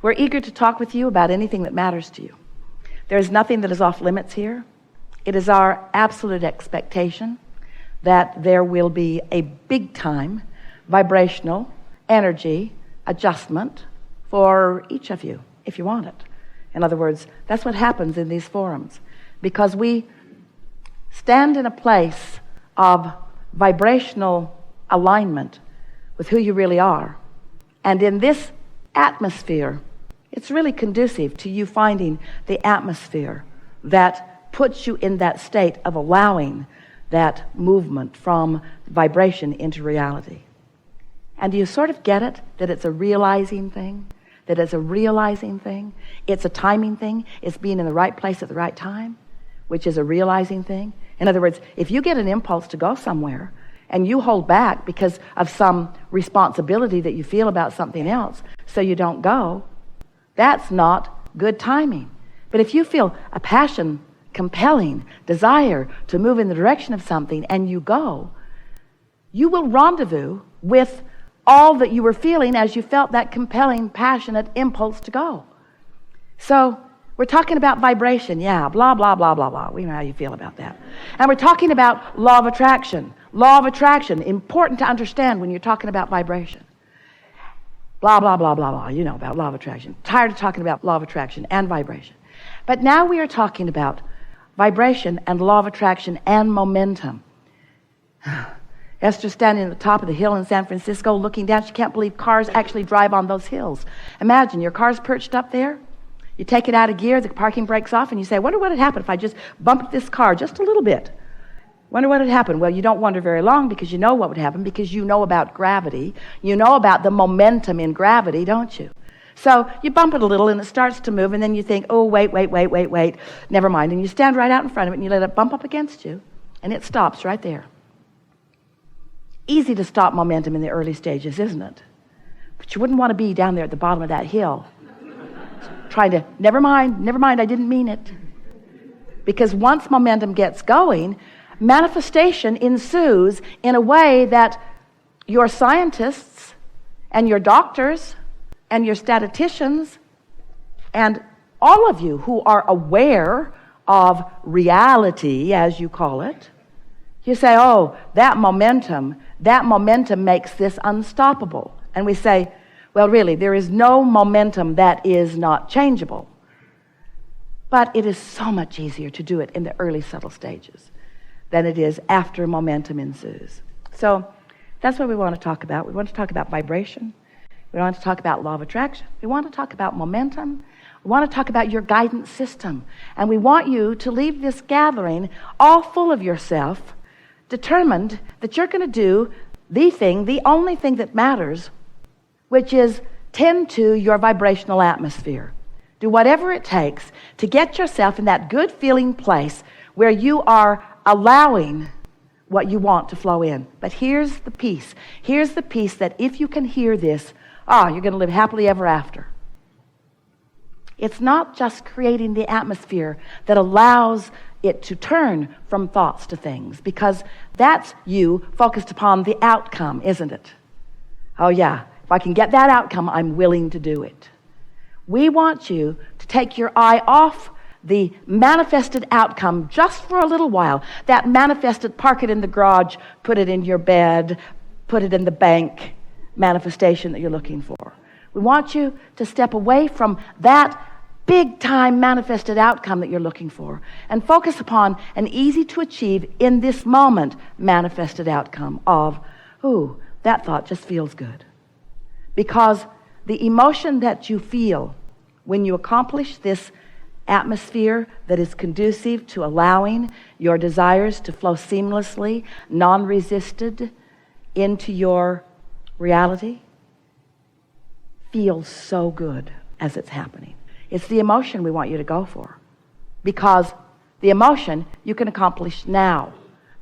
We're eager to talk with you about anything that matters to you. There is nothing that is off limits here. It is our absolute expectation that there will be a big-time vibrational energy adjustment for each of you, if you want it. In other words, that's what happens in these forums, because we stand in a place of vibrational alignment with who you really are. And in this atmosphere, it's really conducive to you finding the atmosphere that puts you in that state of allowing that movement from vibration into reality. And do you sort of get it, that it's a realizing thing? That it's a realizing thing? It's a timing thing? It's being in the right place at the right time, which is a realizing thing? In other words, if you get an impulse to go somewhere and you hold back because of some responsibility that you feel about something else, so you don't go, that's not good timing. But if you feel a passion, compelling desire to move in the direction of something and you go, you will rendezvous with all that you were feeling as you felt that compelling, passionate impulse to go. So we're talking about vibration, yeah, blah, blah, blah, blah, blah. We know how you feel about that. And we're talking about law of attraction. Law of attraction, important to understand when you're talking about vibration. Blah, blah, blah, blah, blah. You know about law of attraction. Tired of talking about law of attraction and vibration. But now we are talking about vibration and law of attraction and momentum. Esther's standing at the top of the hill in San Francisco looking down. She can't believe cars actually drive on those hills. Imagine your car's perched up there. You take it out of gear, the parking brakes off, and you say, I wonder what would happen if I just bumped this car just a little bit. Wonder what would happen. Well, you don't wonder very long, because you know what would happen, because you know about gravity. You know about the momentum in gravity, don't you? So you bump it a little and it starts to move, and then you think, oh, wait, never mind. And you stand right out in front of it and you let it bump up against you, and it stops right there. Easy to stop momentum in the early stages, isn't it? But you wouldn't want to be down there at the bottom of that hill trying to, never mind, I didn't mean it. Because once momentum gets going, manifestation ensues in a way that your scientists and your doctors and your statisticians and all of you who are aware of reality, as you call it, you say, oh, that momentum makes this unstoppable. And we say, well, really, there is no momentum that is not changeable. But it is so much easier to do it in the early subtle stages than it is after momentum ensues. So that's what we want to talk about. We want to talk about vibration. We want to talk about law of attraction. We want to talk about momentum. We want to talk about your guidance system. And we want you to leave this gathering all full of yourself, determined that you're going to do the thing, the only thing that matters, which is tend to your vibrational atmosphere. Do whatever it takes to get yourself in that good feeling place where you are allowing what you want to flow in. But here's the piece. Here's the piece that if you can hear this, you're going to live happily ever after. It's not just creating the atmosphere that allows it to turn from thoughts to things, because that's you focused upon the outcome, isn't it? Oh yeah, if I can get that outcome, I'm willing to do it. We want you to take your eye off the manifested outcome just for a little while. That manifested, park it in the garage, put it in your bed, put it in the bank manifestation that you're looking for. We want you to step away from that big-time manifested outcome that you're looking for and focus upon an easy-to-achieve, in this moment, manifested outcome of, that thought just feels good. Because the emotion that you feel when you accomplish this atmosphere that is conducive to allowing your desires to flow seamlessly, non-resisted into your reality, feels so good as it's happening. It's the emotion we want you to go for, because the emotion you can accomplish now.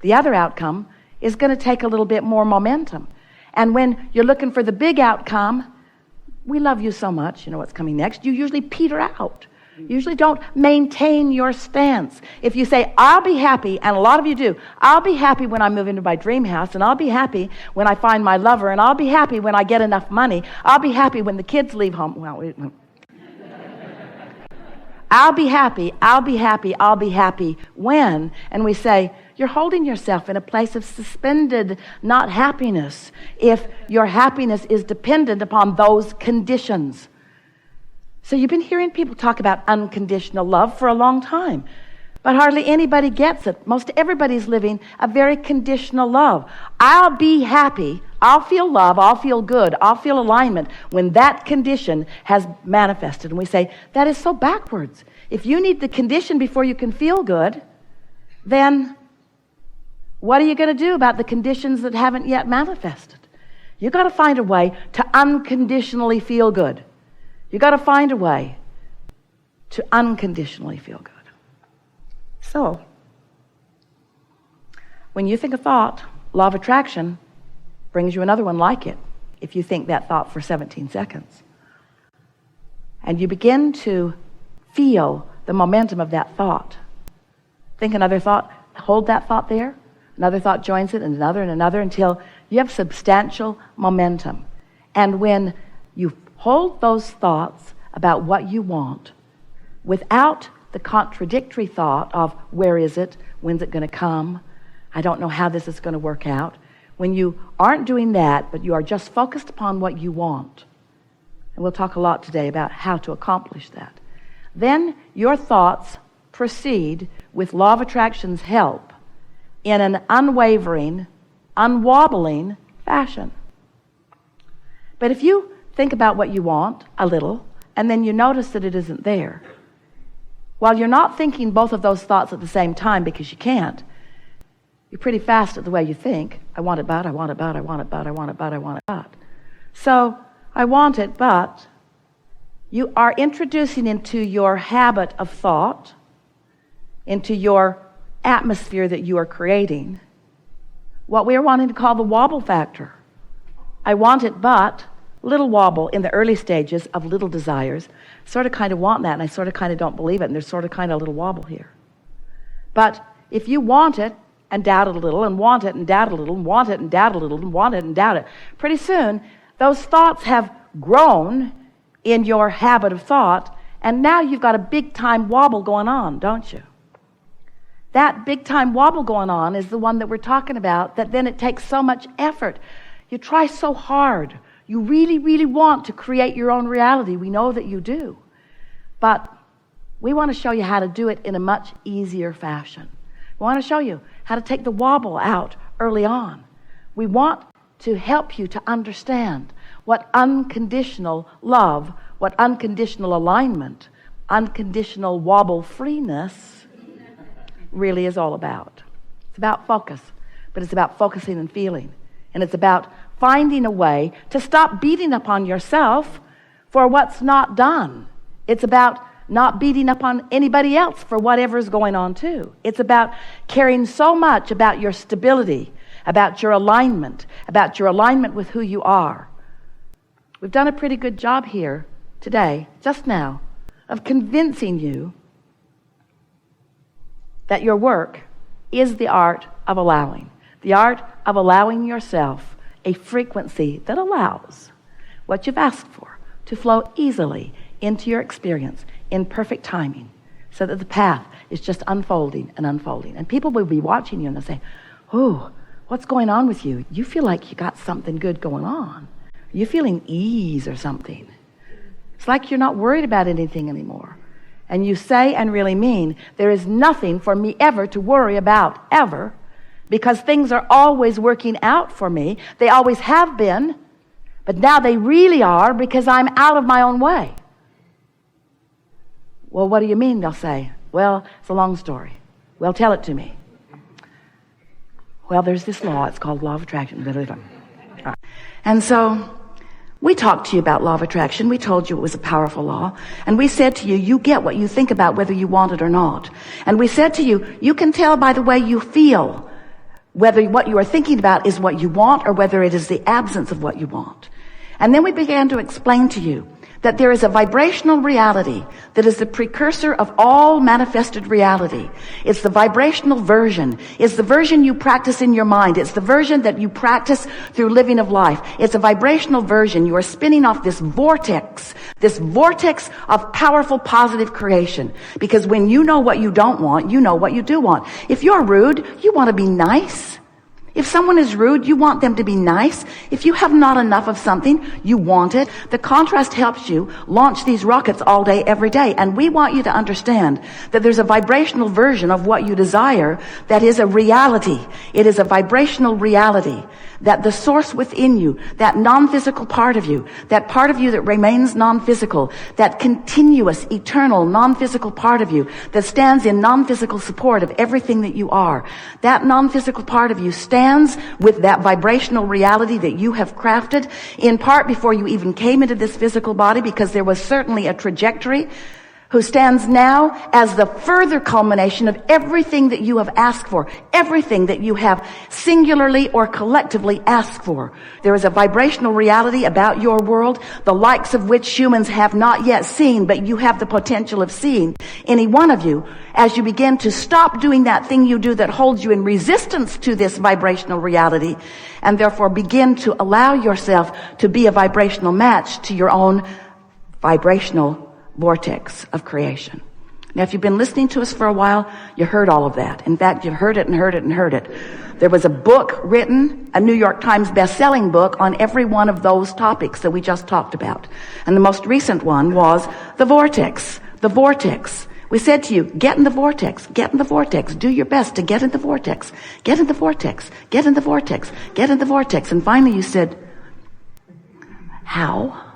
The other outcome is going to take a little bit more momentum. And when you're looking for the big outcome, we love you so much, you know what's coming next, you usually peter out. You usually don't maintain your stance. If you say, I'll be happy, and a lot of you do, I'll be happy when I move into my dream house, and I'll be happy when I find my lover, and I'll be happy when I get enough money, I'll be happy when the kids leave home. Well, I'll be happy, I'll be happy, I'll be happy when, and we say, you're holding yourself in a place of suspended not happiness if your happiness is dependent upon those conditions. So you've been hearing people talk about unconditional love for a long time, but hardly anybody gets it. Most everybody's living a very conditional love. I'll be happy, I'll feel love, I'll feel good, I'll feel alignment when that condition has manifested. And we say, that is so backwards. If you need the condition before you can feel good, then what are you going to do about the conditions that haven't yet manifested? You've got to find a way to unconditionally feel good. You've got to find a way to unconditionally feel good. So, when you think a thought, law of attraction brings you another one like it, if you think that thought for 17 seconds. And you begin to feel the momentum of that thought. Think another thought, hold that thought there. Another thought joins it, and another, until you have substantial momentum. And when you hold those thoughts about what you want without the contradictory thought of where is it, when's it going to come, I don't know how this is going to work out. When you aren't doing that, but you are just focused upon what you want, and we'll talk a lot today about how to accomplish that, then your thoughts proceed with law of attraction's help in an unwavering, unwobbling fashion. But if you think about what you want a little, and then you notice that it isn't there, while you're not thinking both of those thoughts at the same time because you can't, you're pretty fast at the way you think. I want it, but I want it, but I want it, but I want it, but I want it, but. So, I want it, but you are introducing into your habit of thought, into your atmosphere that you are creating, what we are wanting to call the wobble factor. I want it, but little wobble in the early stages of little desires. Sort of kind of want that, and I sort of kind of don't believe it, and there's sort of kind of a little wobble here. But if you want it and doubt it a little, and want it and doubt it a little, and want it and doubt it a little, and want it and doubt it, pretty soon those thoughts have grown in your habit of thought, and now you've got a big time wobble going on, don't you? That big time wobble going on is the one that we're talking about, that then it takes so much effort. You try so hard. You really, really want to create your own reality. We know that you do. But we want to show you how to do it in a much easier fashion. We want to show you how to take the wobble out early on. We want to help you to understand what unconditional love, what unconditional alignment, unconditional wobble freeness really is all about. It's about focus, but it's about focusing and feeling. And it's about finding a way to stop beating up on yourself for what's not done. It's about not beating up on anybody else for whatever's going on too. It's about caring so much about your stability, about your alignment with who you are. We've done a pretty good job here today, just now, of convincing you that your work is the art of allowing yourself a frequency that allows what you've asked for to flow easily into your experience in perfect timing, so that the path is just unfolding and unfolding. And people will be watching you and they'll say, oh, what's going on with you? You feel like you got something good going on. Are you feeling ease or something? It's like you're not worried about anything anymore. And you say and really mean, there is nothing for me ever to worry about, ever, because things are always working out for me. They always have been, but now they really are because I'm out of my own way. Well, what do you mean? They'll say, well, it's a long story. Well, tell it to me. Well, there's this law. It's called law of attraction. And so we talked to you about law of attraction. We told you it was a powerful law. And we said to you, you get what you think about whether you want it or not. And we said to you, you can tell by the way you feel whether what you are thinking about is what you want or whether it is the absence of what you want. And then we began to explain to you that there is a vibrational reality that is the precursor of all manifested reality. It's the vibrational version. It's the version you practice in your mind. It's the version that you practice through living of life. It's a vibrational version. You are spinning off this vortex of powerful positive creation. Because when you know what you don't want, you know what you do want. If you're rude, you want to be nice. If someone is rude, you want them to be nice. If you have not enough of something, you want it. The contrast helps you launch these rockets all day, every day. And we want you to understand that there's a vibrational version of what you desire that is a reality. It is a vibrational reality that the source within you, that non-physical part of you that remains non-physical, that continuous, eternal, non-physical part of you that stands in non-physical support of everything that you are, that non-physical part of you stands with that vibrational reality that you have crafted, in part before you even came into this physical body, because there was certainly a trajectory, who stands now as the further culmination of everything that you have asked for, everything that you have singularly or collectively asked for. There is a vibrational reality about your world, the likes of which humans have not yet seen, but you have the potential of seeing. Any one of you, as you begin to stop doing that thing you do that holds you in resistance to this vibrational reality, and therefore begin to allow yourself to be a vibrational match to your own vibrational vortex of creation. Now, if you've been listening to us for a while, you heard all of that. In fact, you've heard it and heard it and heard it. There was a book written, a New York Times best-selling book, on every one of those topics that we just talked about. And the most recent one was the vortex. The vortex. We said to you, get in the vortex, get in the vortex, do your best to get in the vortex, get in the vortex, get in the vortex, get in the vortex. And finally you said, how?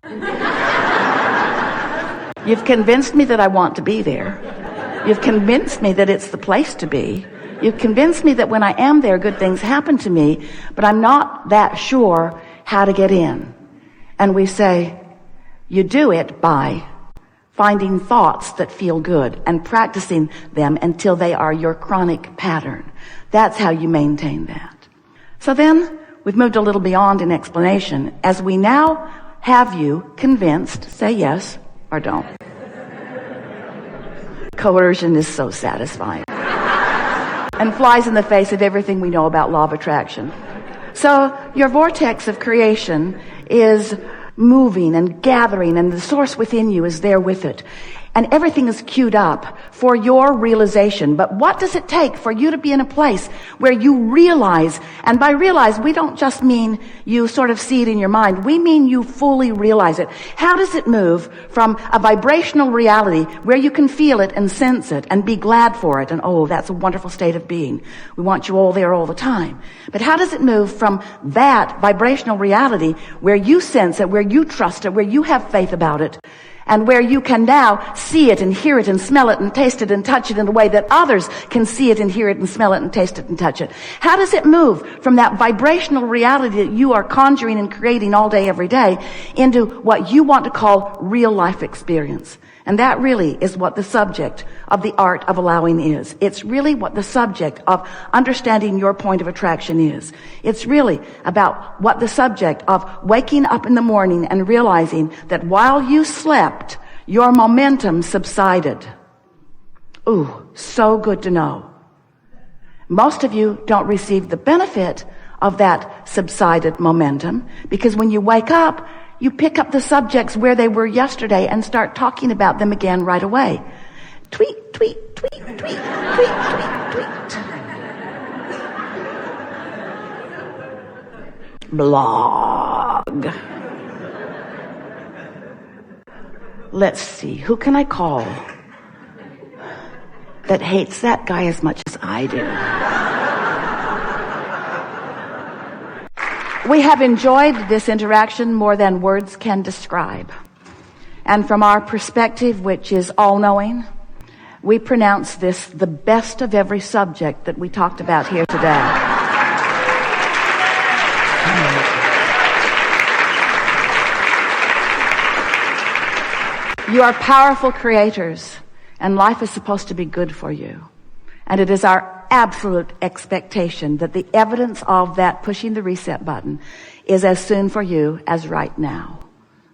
You've convinced me that I want to be there. You've convinced me that it's the place to be. You've convinced me that when I am there, good things happen to me, but I'm not that sure how to get in. And we say, you do it by finding thoughts that feel good and practicing them until they are your chronic pattern. That's how you maintain that. So then we've moved a little beyond an explanation. As we now have you convinced, say yes or don't. Coercion is so satisfying and flies in the face of everything we know about law of attraction. So your vortex of creation is moving and gathering, and the source within you is there with it. And everything is queued up for your realization. But what does it take for you to be in a place where you realize, and by realize, we don't just mean you sort of see it in your mind. We mean you fully realize it. How does it move from a vibrational reality where you can feel it and sense it and be glad for it? And oh, that's a wonderful state of being. We want you all there all the time. But how does it move from that vibrational reality where you sense it, where you trust it, where you have faith about it, and where you can now see it and hear it and smell it and taste it and touch it in a way that others can see it and hear it and smell it and taste it and touch it? How does it move from that vibrational reality that you are conjuring and creating all day, every day, into what you want to call real life experience? And that really is what the subject of the art of allowing is. It's really what the subject of understanding your point of attraction is. It's really about what the subject of waking up in the morning and realizing that while you slept, your momentum subsided. Ooh, so good to know. Most of you don't receive the benefit of that subsided momentum, because when you wake up, you pick up the subjects where they were yesterday and start talking about them again right away. Tweet, tweet, tweet, tweet, tweet, tweet, tweet. Blog. Let's see, who can I call that hates that guy as much as I do? We have enjoyed this interaction more than words can describe. And from our perspective, which is all-knowing, we pronounce this the best of every subject that we talked about here today. You are powerful creators, and life is supposed to be good for you. And it is our absolute expectation that the evidence of that pushing the reset button is as soon for you as right now.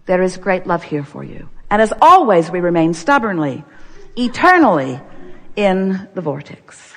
There is great love here for you. And as always, we remain stubbornly, eternally in the vortex.